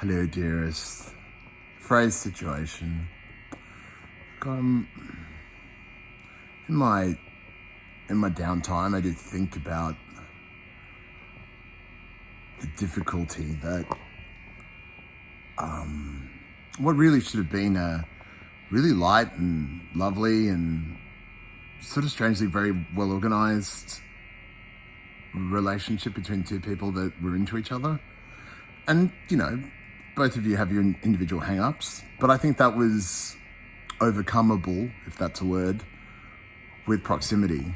Hello, dearest. Phrase situation. In my downtime, I did think about the difficulty that what really should have been a really light and lovely and sort of strangely very well organized relationship between two people that were into each other. And, both of you have your individual hang-ups, but I think that was overcomeable, if that's a word, with proximity.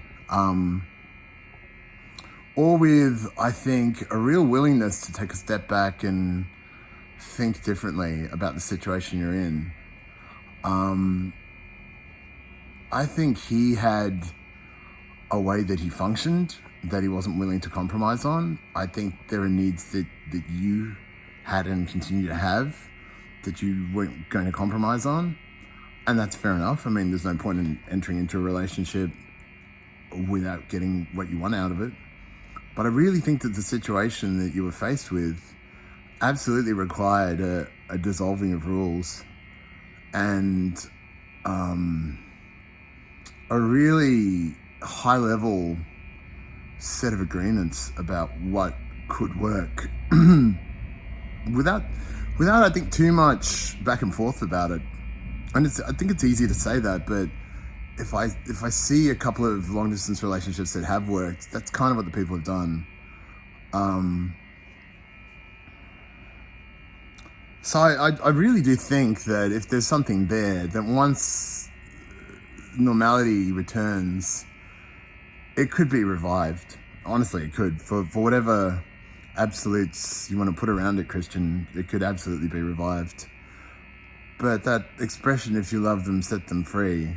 Or with, I think, a real willingness to take a step back and think differently about the situation you're in. I think he had a way that he functioned that he wasn't willing to compromise on. I think there are needs that you had and continue to have that you weren't going to compromise on. And that's fair enough. I mean, there's no point in entering into a relationship without getting what you want out of it. But I really think that the situation that you were faced with absolutely required a dissolving of rules and a really high-level set of agreements about what could work without I think too much back and forth about it. And I think it's easy to say that, but if I see a couple of long distance relationships that have worked, that's kind of what the people have done. So I really do think that if there's something there, that once normality returns, it could be revived. Honestly, it could. For whatever absolutes you want to put around it, Christian, it could absolutely be revived. But that expression, if you love them, set them free,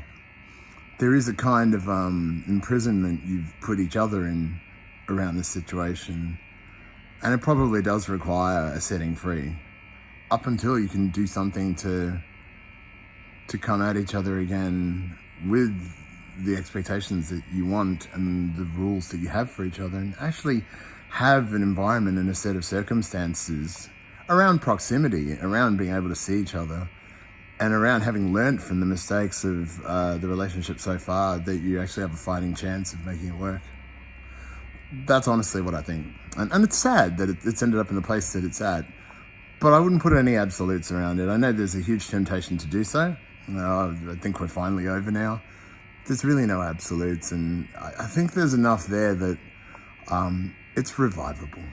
there is a kind of imprisonment you've put each other in around this situation. And it probably does require a setting free up until you can do something to come at each other again with the expectations that you want and the rules that you have for each other, and actually have an environment and a set of circumstances around proximity, around being able to see each other, and around having learnt from the mistakes of the relationship so far, that you actually have a fighting chance of making it work. That's honestly what I think. And it's sad that it's ended up in the place that it's at, but I wouldn't put any absolutes around it. I know there's a huge temptation to do so. I think we're finally over now. There's really no absolutes, and I think there's enough there that it's revivable.